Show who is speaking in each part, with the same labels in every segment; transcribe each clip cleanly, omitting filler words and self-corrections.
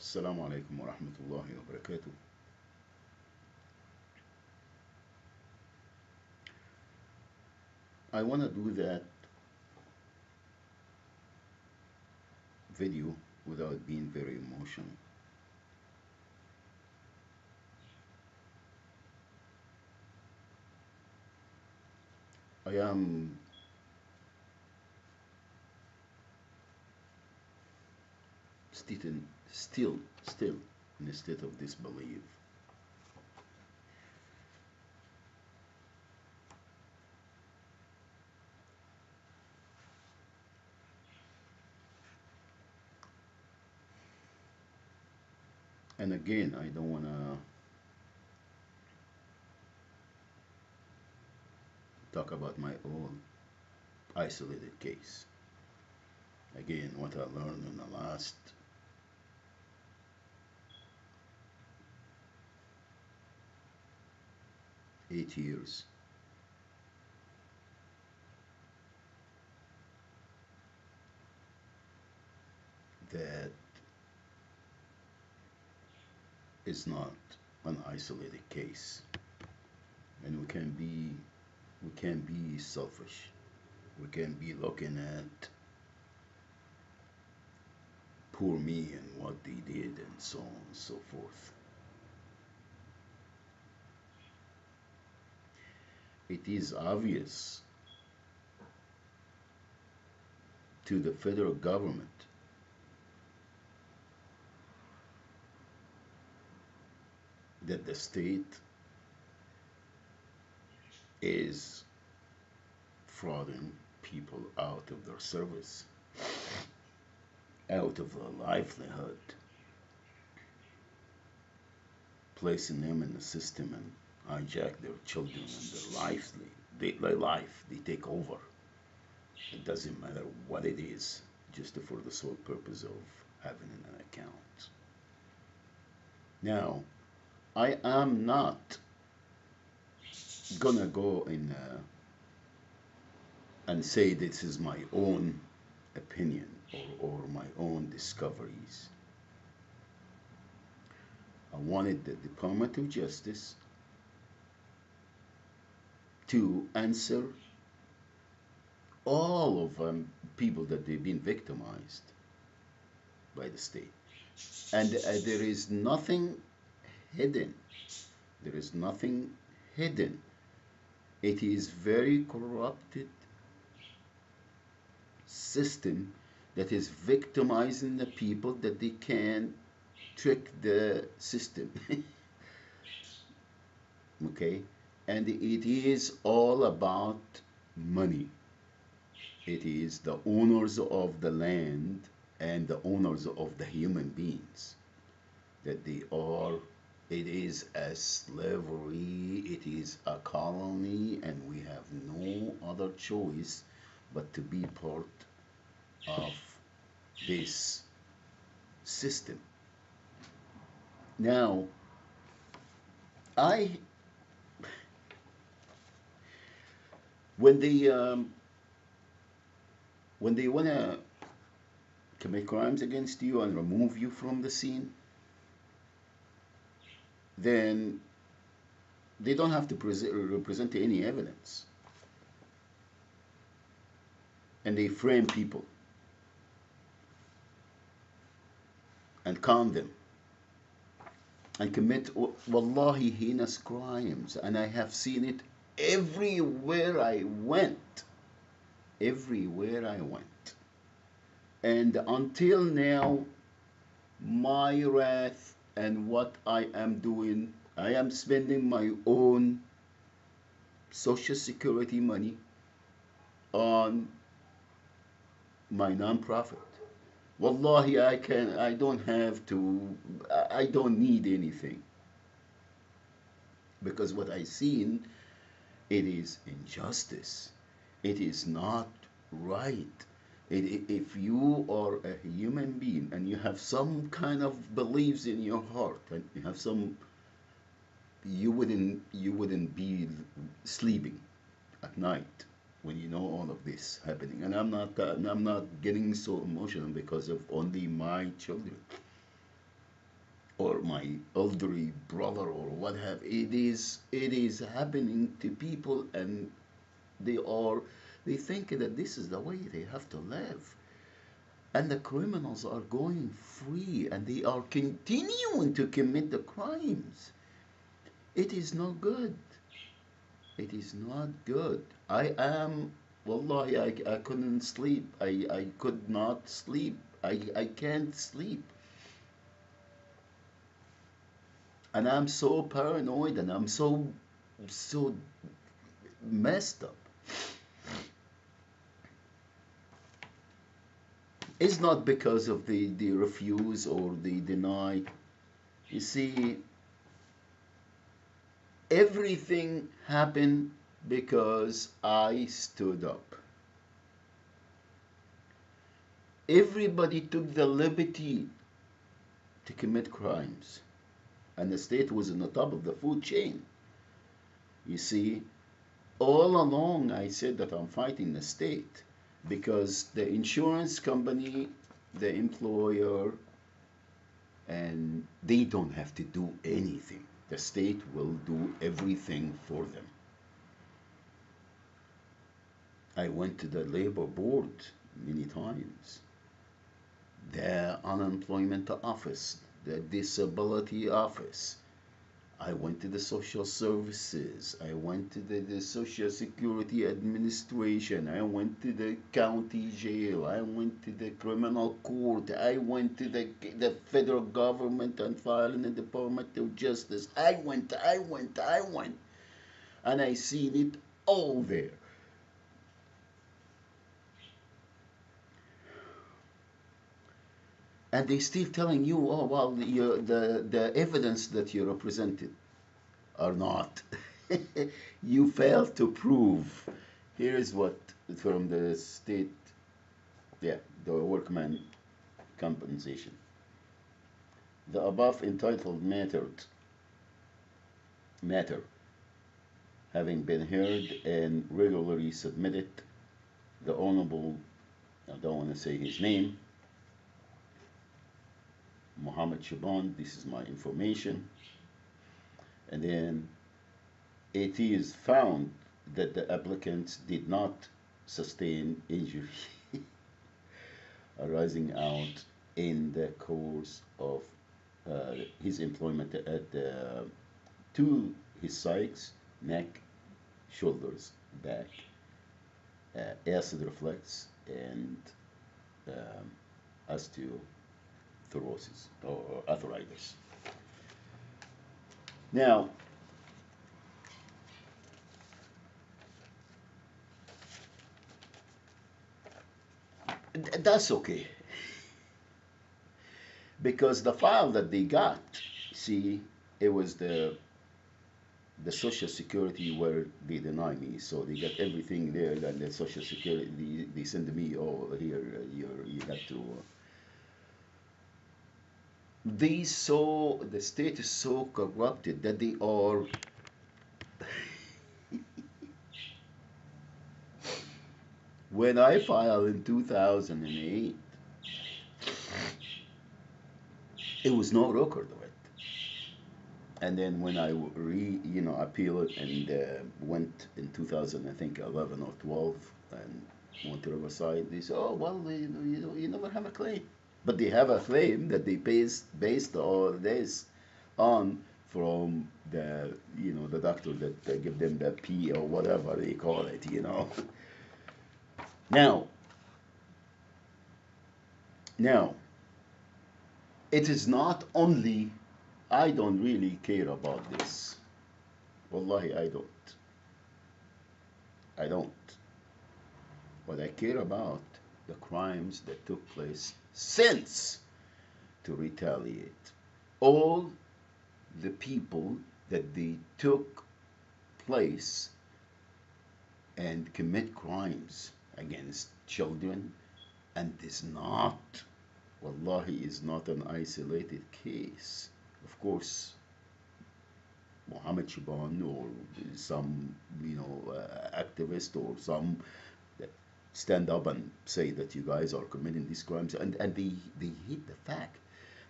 Speaker 1: Assalamu alaikum wa rahmatullahi wa barakatuh. I want to do that video without being very emotional. I am still in a state of disbelief. And again, I don't want to talk about my own isolated case. Again, what I learned in the last 8 years that is not an isolated case. And we can be selfish. We can be looking at poor me and what they did and so on and so forth. It is obvious to the federal government that the state is frauding people out of their service, out of their livelihood, placing them in the system and hijack their children and their lives. They take over. It doesn't matter what it is, just for the sole purpose of having an account. Now, I am not gonna go in and say this is my own opinion or my own discoveries. I wanted the Department of Justice to answer all of people that they've been victimized by the state. And there is nothing hidden. There is nothing hidden. It is very corrupted system that is victimizing the people that they can trick the system. Okay? And it is all about money. It is the owners of the land and the owners of the human beings that they are. It is a slavery, it is a colony, and we have no other choice but to be part of this system. Now, I when they wanna commit crimes against you and remove you from the scene, then they don't have to represent any evidence, and they frame people and con them and commit wallahi heinous crimes, and I have seen it everywhere I went. Everywhere I went. And until now, my wrath and what I am doing, I am spending my own social security money on my non-profit. Wallahi, I don't have to, I don't need anything. Because what I seen, it is injustice. It is not right. If you are a human being and you have some kind of beliefs in your heart and you have some, you wouldn't be sleeping at night when you know all of this happening. And I'm not getting so emotional because of only my children. or my elderly brother or what have it is happening to people, and they are they think that this is the way they have to live, and the criminals are going free and they are continuing to commit the crimes. It is not good. It is not good. I am, wallahi, I couldn't sleep. I could not sleep. I can't sleep. And I'm so paranoid and I'm so messed up. It's not because of the refuse or the deny. You see, everything happened because I stood up. Everybody took the liberty to commit crimes, and the state was on the top of the food chain. You see, all along I said that I'm fighting the state because the insurance company, the employer, and they don't have to do anything. The state will do everything for them. I went to the labor board many times, the unemployment office, the disability office. I went to the social services. I went to the Social Security Administration. I went to the county jail. I went to the criminal court. I went to the federal government and filed in the Department of Justice. I went. And I seen it all there. And they still telling you, oh, well, the evidence that you represented are not. You failed to prove. Here is what from the state, yeah, the workman compensation. The above entitled matter having been heard and regularly submitted, the Honorable, I don't want to say his name, Mohammed Shaban, this is my information. And then it is found that the applicants did not sustain injury arising out in the course of his employment at to his sides, neck, shoulders, back, acid reflux, and um, osteoporosis or arthritis. Now, that's okay because the file that they got, see, it was the social security where they deny me, so they got everything there, and the social security they send me, oh, here you have to they so the state is so corrupted that they are when I filed in 2008, it was no record of it. And then when I appealed and went in 2000, I think 11 or 12, and went to Riverside, they said, oh, well, you never have a claim. But they have a claim that they based all this on from the doctor that give them the P or whatever they call it. Now, now, it is not only I don't really care about this. Wallahi, I don't. I don't. What I care about the crimes that took place since to retaliate. All the people that they took place and commit crimes against children, and is not, wallahi, is not an isolated case. Of course, Mohammed Shaban or some, activist or some that stand up and say that you guys are committing these crimes, and they hid the fact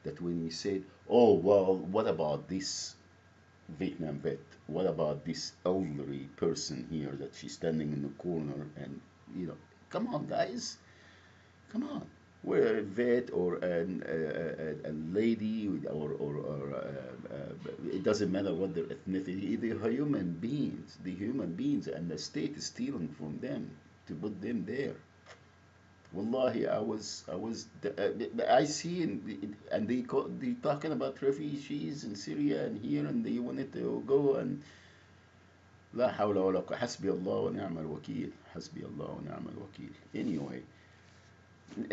Speaker 1: that when he said, "Oh well, what about this Vietnam vet? What about this elderly person here that she's standing in the corner?" And come on, guys, come on. We're a vet or a lady it doesn't matter what their ethnicity. They're human beings. The human beings, and the state is stealing from them to put them there. Wallahi, I see, and they talking about refugees in Syria and here, and they wanted to go and لا حول ولا قوة حسبي الله ونعم الوكيل حسبي الله ونعم الوكيل. Anyway,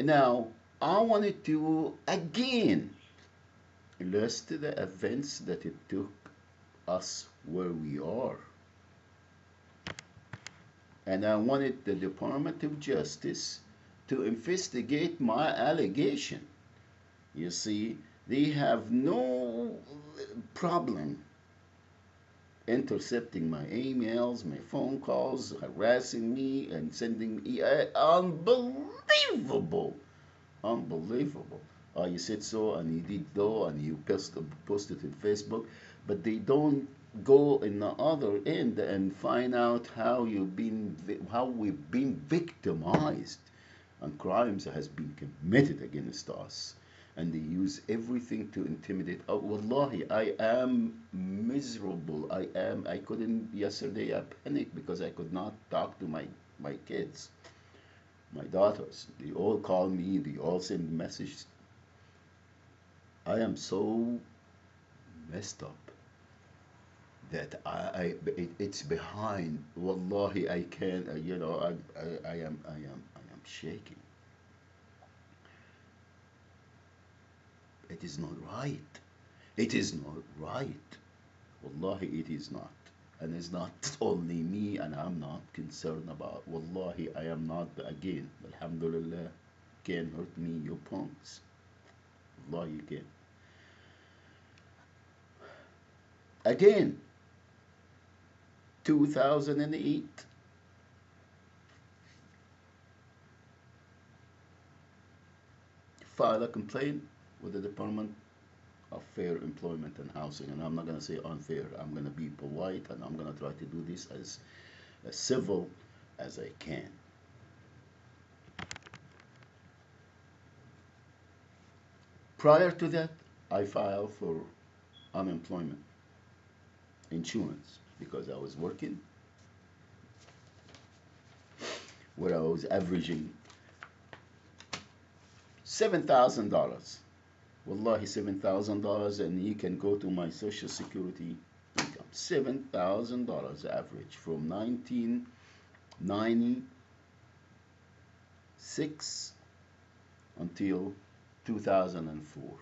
Speaker 1: now I wanted to again list the events that it took us where we are, and I wanted the Department of Justice to investigate my allegation. You see, they have no problem intercepting my emails, my phone calls, harassing me, and sending me unbelievable, unbelievable. You said so, and you did though, and you posted it Facebook, but they don't go in the other end and find out how we've been victimized, and crimes has been committed against us, and they use everything to intimidate. Oh, wallahi, I am miserable. I couldn't, yesterday I panicked because I could not talk to my kids, my daughters. They all call me, they all send messages. I am so messed up that it's behind. Wallahi, I can't, I am shaking. It is not right. It is not right. Wallahi, it is not. And it's not only me, and I'm not concerned about. Wallahi, I am not. Again, alhamdulillah, can't hurt me, you punks. Wallahi, you can. Again, 2008, file a complaint with the Department of Fair Employment and Housing. And I'm not going to say unfair. I'm going to be polite, and I'm going to try to do this as civil as I can. Prior to that, I filed for unemployment insurance because I was working where I was averaging $7,000. Wallahi, $7,000, and you can go to my Social Security income. $7,000 average from 1996 until 2004.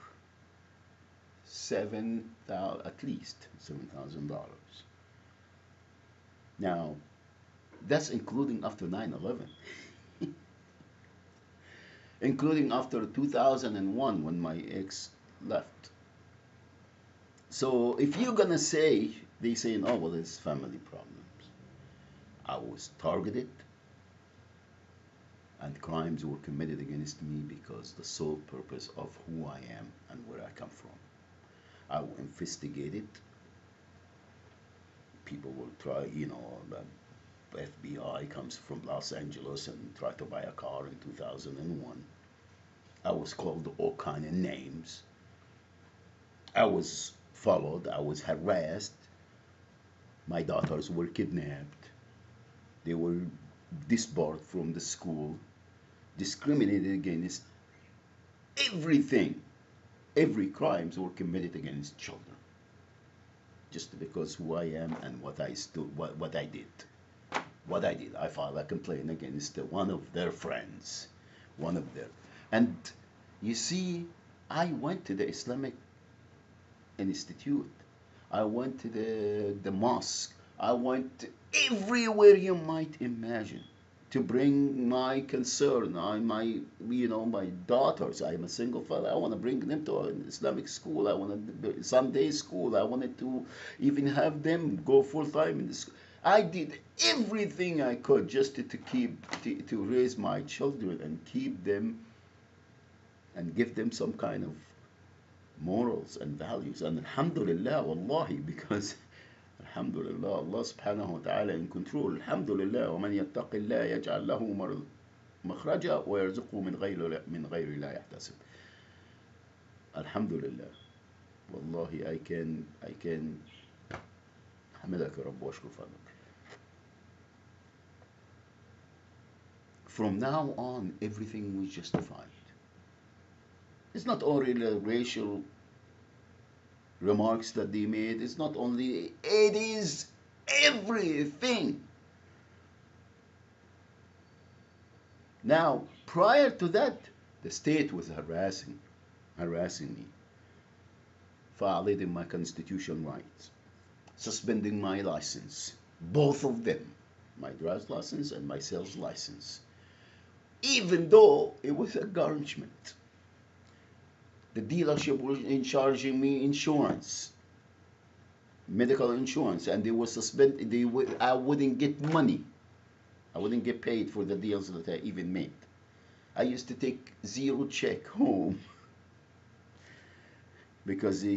Speaker 1: At least $7,000. Now, that's including after 9/11. Including after 2001 when my ex left. So if you're gonna say, they saying, "Oh well, it's family problems," I was targeted, and crimes were committed against me because the sole purpose of who I am and where I come from. I will investigate it. People will try, the FBI comes from Los Angeles and try to buy a car in 2001. I was called all kind of names. I was followed. I was harassed. My daughters were kidnapped. They were disbarred from the school, discriminated against. Everything, every crimes were committed against children, just because who I am and what I stood, what I did. What I did, I filed a complaint against one of their friends, one of their, and you see, I went to the Islamic Institute, I went to the mosque, I went everywhere you might imagine to bring my concern, my daughters. I'm a single father. I want to bring them to an Islamic school. I want to Sunday school. I wanted to even have them go full time in the school. I did everything I could just to raise my children and keep them and give them some kind of morals and values. And alhamdulillah, wallahi, because alhamdulillah, Allah subhanahu wa ta'ala in control. Alhamdulillah, وَمَنْ يَتَّقِ اللَّهَ يَجْعَلْ لَهُ مخرجا ويرزقه من غير لا يحتسب. Alhamdulillah. Wallahi, I can حمدك يا رب واشكر فضلك. From now on, everything was justified. It's not only the racial remarks that they made, it's not only, it is everything. Now, prior to that, the state was harassing me, violating my constitutional rights, suspending my license, both of them, my driver's license and my sales license, even though it was a garnishment. The dealership was in charging me insurance, medical insurance, and they were suspended. I wouldn't get money. I wouldn't get paid for the deals that I even made. I used to take zero check home because they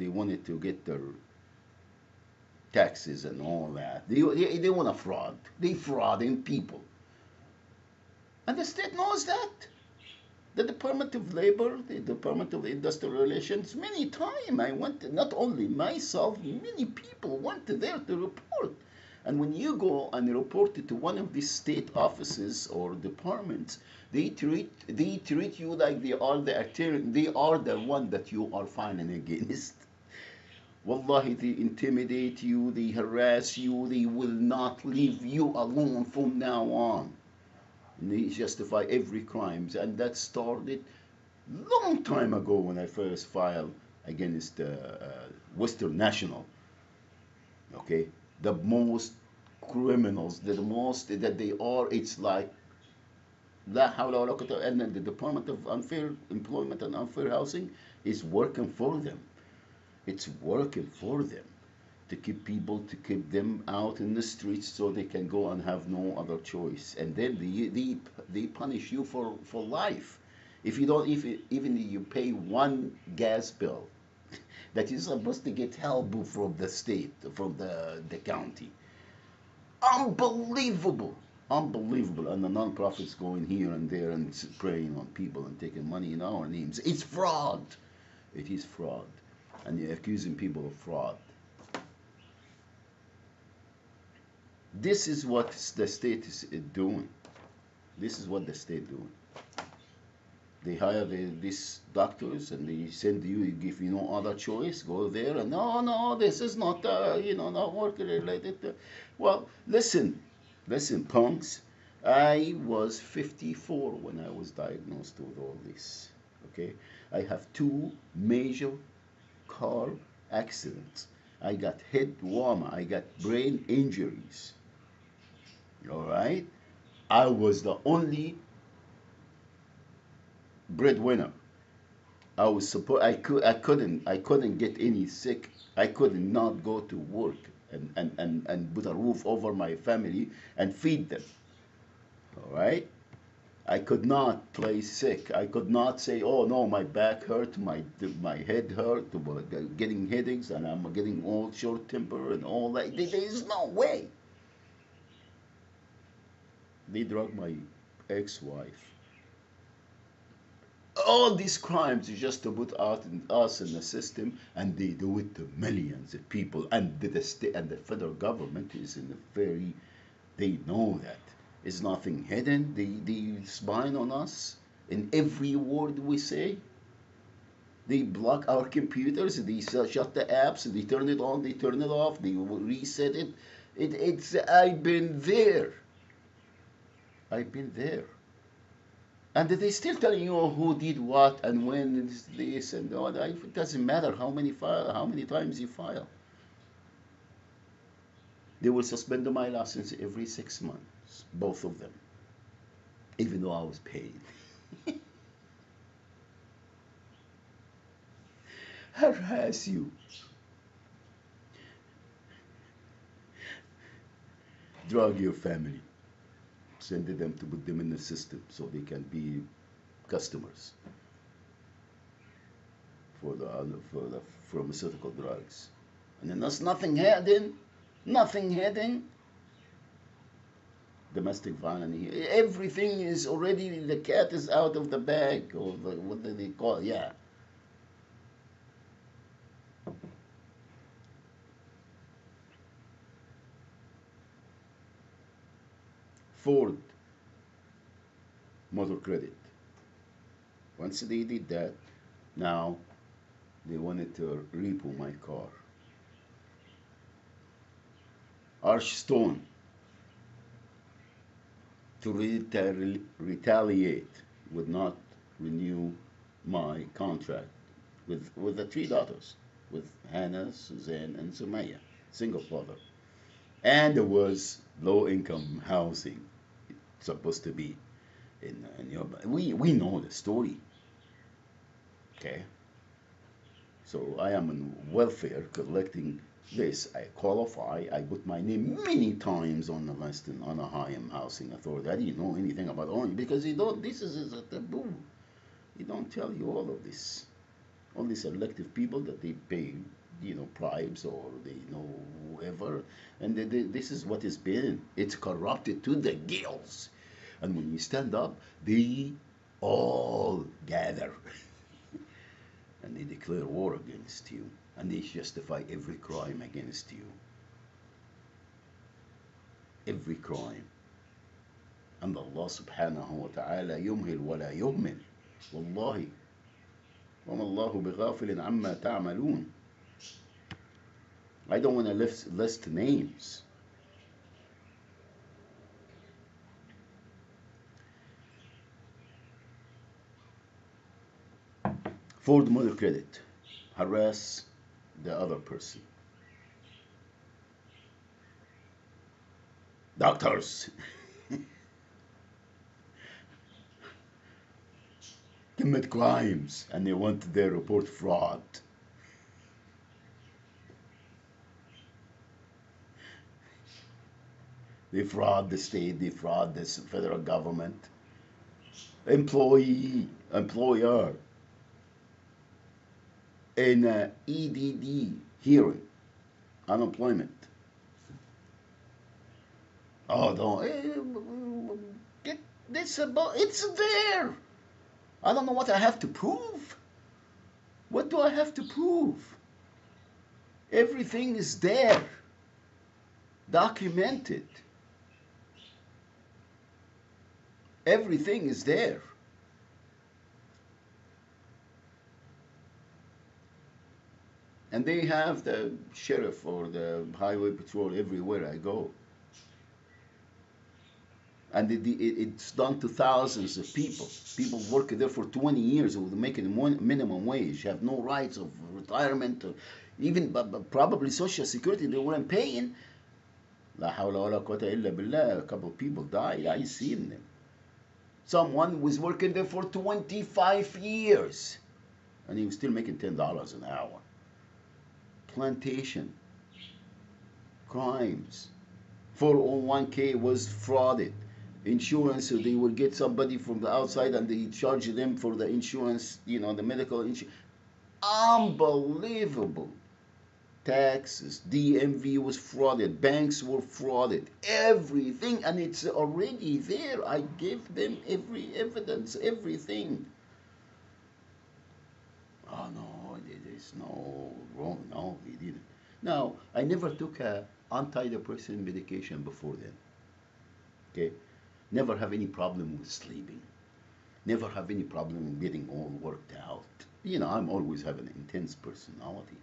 Speaker 1: wanted to get their taxes and all that. They want to fraud. They frauding people, and the state knows that. The Department of Labor, the Department of Industrial Relations, many times I went, not only myself, many people went there to report. And when you go and report it to one of these state offices or departments, they treat you like they are the attorney, they are the one that you are fighting against. Wallahi, they intimidate you, they harass you, they will not leave you alone from now on. And they justify every crime, and that started long time ago when I first filed against Western National. Okay, the most criminals, the most that they are, it's like la hawla wa la quwwata, and then the Department of Unfair Employment and Unfair Housing is working for them. It's working for them to keep them out in the streets so they can go and have no other choice. And then they punish you for life. If you don't, even if you pay one gas bill, that you're supposed to get help from the state, from the county. Unbelievable. Unbelievable. And the non-profits going here and there and preying on people and taking money in our names. It's fraud. It is fraud. And you're accusing people of fraud. This is what the state is doing. This is what the state doing. They hire these doctors and they send you, give you no other choice, go there and no, this is not, not work related. Well, listen, punks. I was 54 when I was diagnosed with all this. Okay, I have 2 major car accidents. I got head trauma. I got brain injuries. All right, I was the only breadwinner. I couldn't get any sick. I could not go to work and put a roof over my family and feed them. All right, I could not play sick. I could not say, oh no, my back hurt, my head hurt, getting headaches, and I'm getting all short temper and all that. There is no way. They drug my ex-wife. All these crimes is just to put us in the system, and they do it to millions of people. And the state and the federal government is in a very, they know that. It's nothing hidden. They spying on us in every word we say. They block our computers. They shut the apps. They turn it on. They turn it off. They reset it. It's I've been there. I've been there. And they still telling you who did what and when this and all that. It doesn't matter how many times you file. They will suspend my license every 6 months, both of them, even though I was paid. Harass you. Drug your family. Send them to put them in the system so they can be customers. for the pharmaceutical drugs. And then there's nothing hidden, nothing hidden. Domestic violence. Everything is already, the cat is out of the bag, or what do they call it? Yeah. Ford Motor Credit. Once they did that, now they wanted to repo my car. Archstone to retaliate would not renew my contract with the three daughters, with Hannah, Suzanne, and Sumaya, single father. And there was low income housing. It's supposed to be in your. We know the story. Okay. So I am in welfare collecting this. I qualify. I put my name many times on the list in Anaheim Housing Authority. I didn't know anything about Orange because you don't. This is a taboo. They don't tell you all of this. All these elective people that they pay, bribes, or they know whoever, and this is what it's been. It's corrupted to the gills. And when you stand up, they all gather and they declare war against you, and they justify every crime against you. Every crime. And Allah subhanahu wa ta'ala يمهل ولا يهمل. والله وما الله بغافل عما تعملون. I don't want to list names. Ford Motor Credit harass the other person. Doctors commit crimes and they want their report fraud. They fraud the state, they fraud the federal government. Employer. In EDD hearing, unemployment. Oh, don't. This about, it's there. I don't know what I have to prove. What do I have to prove? Everything is there, documented. Everything is there. And they have the sheriff or the highway patrol everywhere I go. And it's done to thousands of people. People work there for 20 years with making minimum wage, have no rights of retirement, or even probably social security they weren't paying. La hawla wa la quwwata illa billah. A couple of people died. I seen them. Someone was working there for 25 years, and he was still making $10 an hour. Plantation, crimes, 401k was frauded. Insurance, so they would get somebody from the outside and they charge them for the insurance, the medical insurance. Unbelievable. Taxes, DMV was frauded, banks were frauded, everything, and it's already there. I give them every evidence, everything. Oh no, there's no wrong. No, he didn't. Now, I never took a antidepressant medication before then. Okay, never have any problem with sleeping. Never have any problem getting all worked out. I'm always have an intense personality,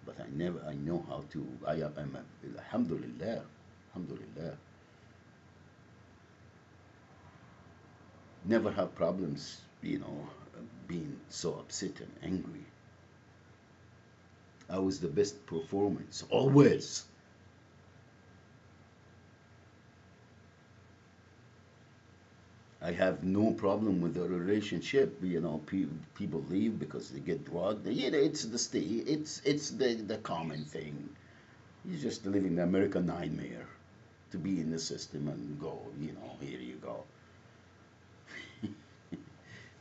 Speaker 1: but I know how to. I'm alhamdulillah, alhamdulillah. Never have problems, being so upset and angry. I was the best performance, always. I have no problem with the relationship. People leave because they get drugged. It's the state. It's the common thing. You're just living the American nightmare, to be in the system and go. Here you go,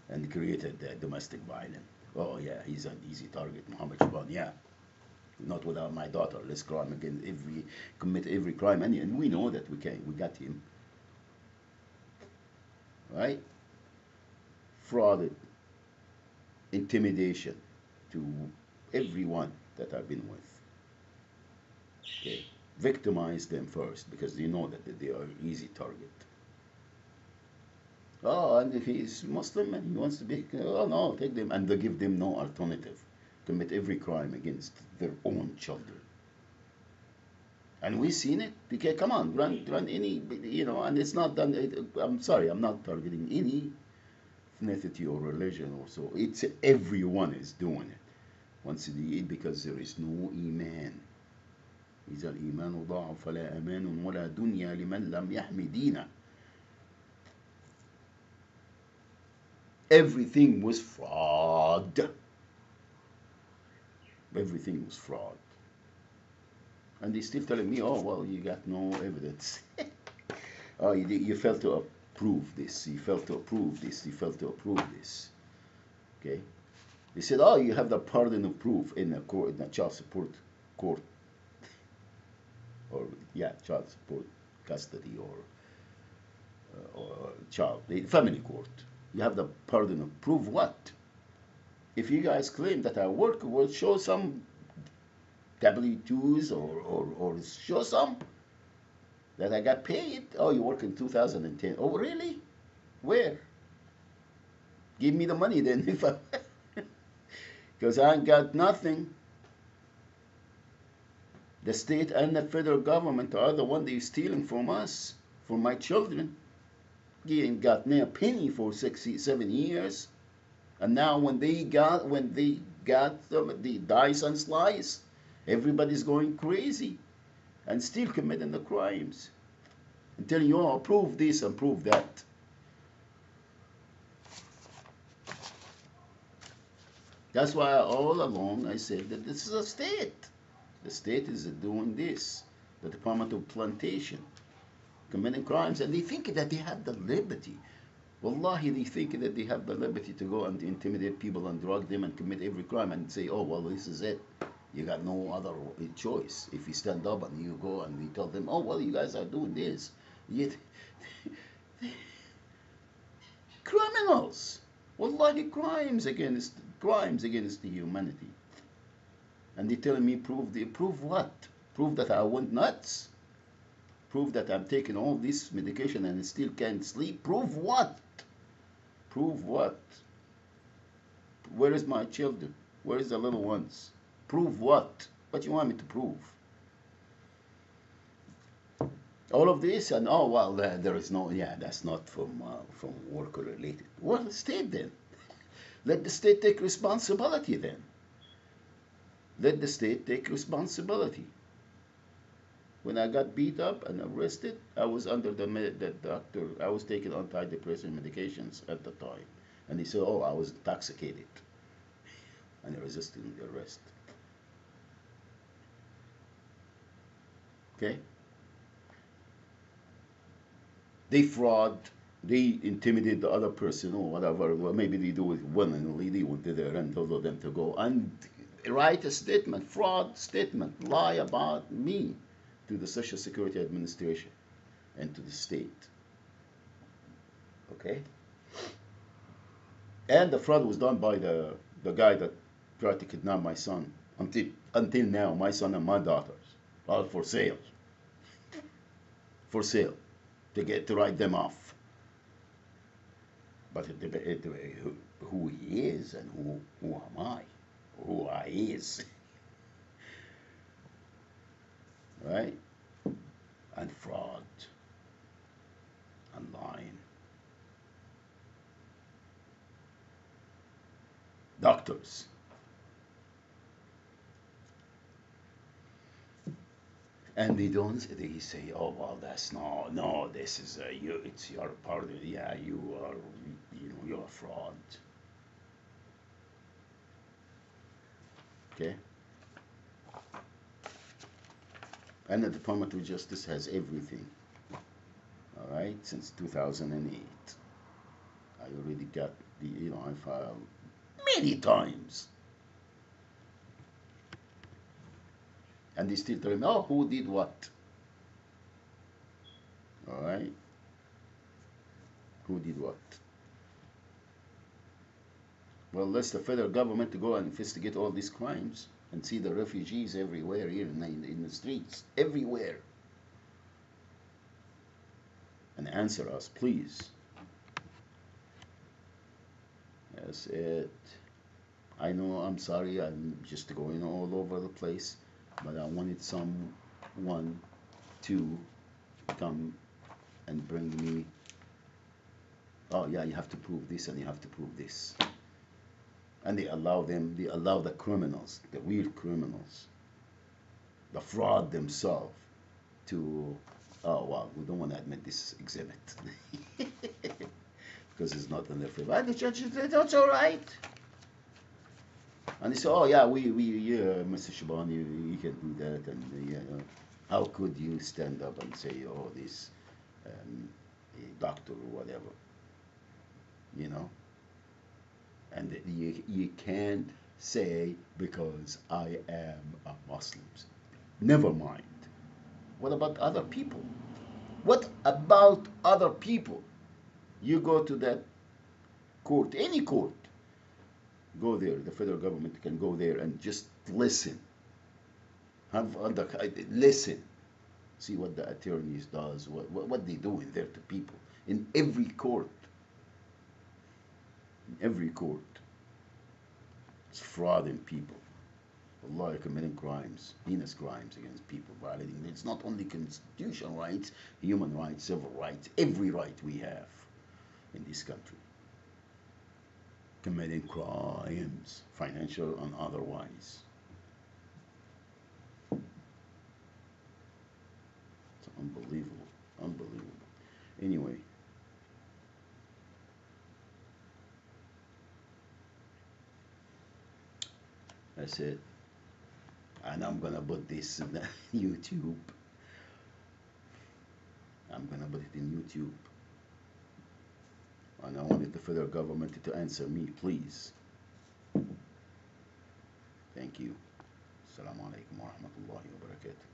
Speaker 1: and created domestic violence. Oh yeah, he's an easy target, Muhammad Shaban. Yeah, not without my daughter. Let's crime again. Commit every crime, and we know that we can. We got him, right? Fraud, intimidation to everyone that I've been with. Okay, victimize them first because they know that they are easy target. Oh, and if he's Muslim and he wants to be, oh no, take them and they give them no alternative. Commit every crime against their own children. And we've seen it. Okay, come on, run any, and it's not done. I'm sorry, I'm not targeting any ethnicity or religion or so. It's everyone is doing it. Once because there is no iman. إذا الإيمان ضاع فلا أمان ولا دنيا لمن لم يحمي دينه. Everything was fraud. Everything was fraud. And they're still telling me, oh, well, you got no evidence. Oh, you failed to approve this. You failed to approve this. You failed to approve this. Okay? They said, oh, you have the burden of proof in a court, in a child support court. Or, yeah, child support custody or child, family court. You have the burden of prove what? If you guys claim that I work, will show some W-2s or show some that I got paid. Oh, you work in 2010. Oh, really? Where? Give me the money then, if I, because I ain't got nothing. The state and the federal government are the one that is stealing from us, from my children. You ain't got me a penny for 7 years. And now when they got the dice and slice, everybody's going crazy and still committing the crimes. And telling you, oh, prove this and prove that. That's why all along I said that this is a state. The state is doing this. The Department of Plantation, committing crimes, and they think that they have the liberty. Wallahi, they think that they have the liberty to go and intimidate people and drug them and commit every crime and say, oh, well, this is it. You got no other choice. If you stand up and you go and you tell them, oh, well, you guys are doing this. Yet, criminals. Wallahi, crimes against the humanity. And they telling me, prove what? Prove that I went nuts? Prove that I'm taking all this medication and still can't sleep? Prove what? Prove what? Where is my children? Where is the little ones? Prove what? What you want me to prove? All of this and oh well, there is no, yeah, that's not from work related. Well, state then. Let the state take responsibility then. Let the state take responsibility. When I got beat up and arrested, I was under the doctor. I was taking antidepressant medications at the time. And he said, oh, I was intoxicated and resisting the arrest. Okay? They fraud, they intimidate the other person or whatever. Well, maybe they do it willingly. They wanted their and told them to go and write a statement, fraud statement, lie about me to the Social Security Administration and to the state. Okay? And the fraud was done by the guy that tried to kidnap my son. Until now, my son and my daughters are for sale. For sale. To write them off. But who he is and who am I? Who I is. Right? And fraud. And lying. Doctors. And they say, oh, well, that's no, this is, it's your part of, yeah, you're a fraud. Okay? And the Department of Justice has everything. All right? Since 2008. I already got I filed many times. And they still tell him, oh, who did what? All right? Who did what? Well, let's the federal government to go and investigate all these crimes and see the refugees everywhere here in the streets, everywhere. And answer us, please. That's it. I know, I'm sorry, I'm just going all over the place, but I wanted someone to come and bring me, oh yeah, you have to prove this and you have to prove this. And they allow the criminals, the real criminals, the fraud themselves to, oh well, we don't want to admit this exhibit. Because it's not in their favor. And the judge said, that's all right. And they say, oh yeah, yeah, Mr. Shaban, you can do that. And you know, how could you stand up and say, oh, this doctor or whatever, you know? And you can't say because I am a Muslim. Never mind. What about other people? What about other people? You go to that court, any court, go there. The federal government can go there and just listen. Listen. See what the attorneys does, what they do in there to people. In every court. In every court. It's frauding people. Allah committing crimes, heinous crimes against people, violating. It's not only constitutional rights, human rights, civil rights, every right we have in this country. Committing crimes, financial and otherwise. It's unbelievable, unbelievable. Anyway, that's it. And I'm gonna put this in YouTube. I'm gonna put it in YouTube. And I wanted the federal government to answer me, please. Thank you. Assalamu alaikum wa rahmatullahi wa barakatuh.